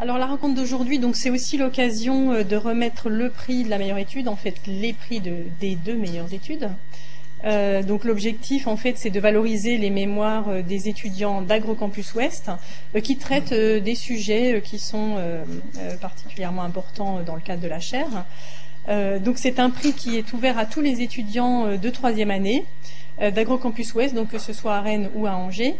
Alors la rencontre d'aujourd'hui, donc c'est aussi l'occasion de remettre le prix de la meilleure étude, en fait les prix des 2 meilleures études. Donc l'objectif en fait c'est de valoriser les mémoires des étudiants d'AgroCampus Ouest qui traitent des sujets qui sont particulièrement importants dans le cadre de la chaire. Donc c'est un prix qui est ouvert à tous les étudiants de 3e année d'AgroCampus Ouest, donc que ce soit à Rennes ou à Angers.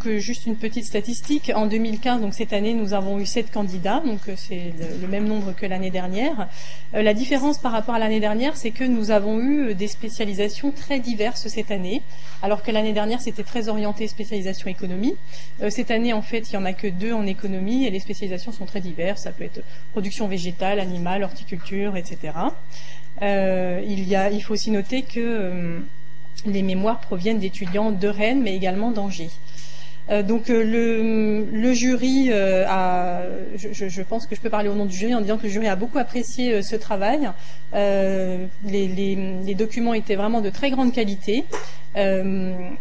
Juste une petite statistique, en 2015, donc cette année, nous avons eu 7 candidats, donc c'est le même nombre que l'année dernière. La différence par rapport à l'année dernière, c'est que nous avons eu des spécialisations très diverses cette année, alors que l'année dernière, c'était très orienté spécialisation économie. Cette année, en fait, il n'y en a que 2 en économie et les spécialisations sont très diverses, ça peut être production végétale, animale, horticulture, etc. Il faut aussi noter que les mémoires proviennent d'étudiants de Rennes, mais également d'Angers. Le jury je pense que je peux parler au nom du jury en disant que le jury a beaucoup apprécié ce travail. Les documents étaient vraiment de très grande qualité on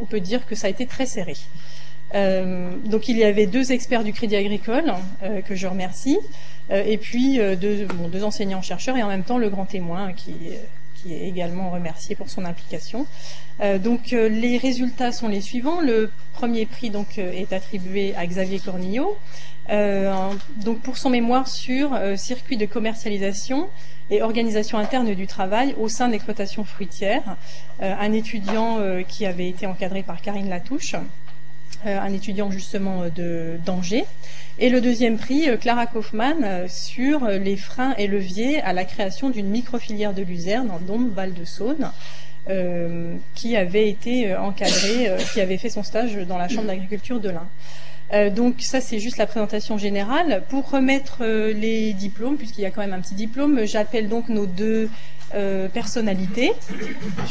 peut dire que ça a été très serré. Il y avait 2 experts du Crédit Agricole que je remercie, et puis 2 enseignants-chercheurs et en même temps le grand témoin qui est également remercié pour son implication. Les résultats sont les suivants. Le premier prix est attribué à Xavier Cornillo pour son mémoire sur circuit de commercialisation et organisation interne du travail au sein d'exploitations fruitières. Un étudiant qui avait été encadré par Karine Latouche, un étudiant justement d'Angers. Et le deuxième prix, Clara Kaufmann, sur les freins et leviers à la création d'une microfilière de luzerne en Dombes, Val-de-Saône, qui avait été encadrée, qui avait fait son stage dans la Chambre d'agriculture de l'Ain. Ça, c'est juste la présentation générale. Pour remettre les diplômes, puisqu'il y a quand même un petit diplôme, j'appelle donc nos 2 personnalités,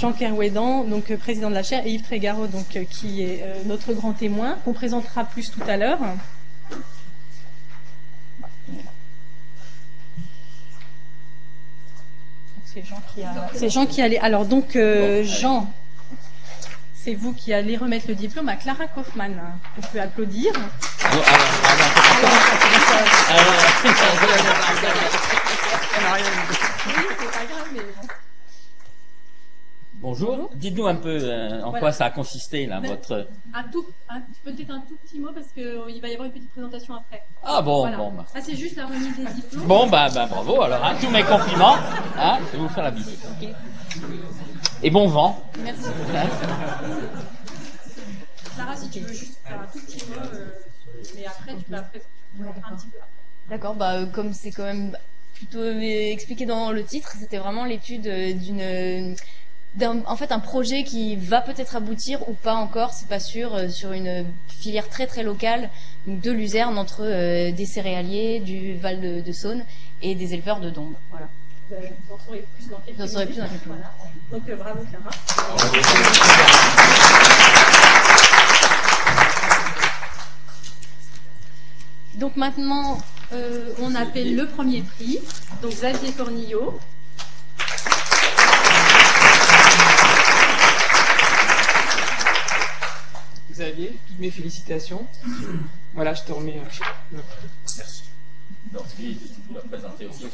Jean Kerouédan, donc président de la chaire, et Yves Trégaro, qui est notre grand témoin, qu'on présentera plus tout à l'heure. C'est Jean qui allait. Alors Jean, c'est vous qui allez remettre le diplôme à Clara Kaufmann. On peut applaudir. Bonjour, dites-nous un peu en quoi ça a consisté là, votre... Peut-être un tout petit mot parce qu'il va y avoir une petite présentation après. Ah bon, voilà. Bon. Ah, c'est juste la remise des diplômes. Bon, bravo, alors tous mes compliments, je vais vous faire la visite. Okay. Et bon vent. Merci. Clara, si tu veux juste faire un tout petit mot, mais après tu peux un petit peu après. D'accord, comme c'est quand même plutôt expliqué dans le titre, c'était vraiment l'étude un projet qui va peut-être aboutir ou pas encore, c'est pas sûr, sur une filière très très locale de luzerne entre des céréaliers du Val de Saône et des éleveurs de Dombes. Voilà. Vous en saurez plus dans quelques minutes. Voilà. Donc bravo Clara. Donc maintenant, on appelle le premier prix, donc Xavier Cornillo. Xavier, toutes mes félicitations. Voilà, je te remets le prix. Merci. Donc, tu dois présenter aussi.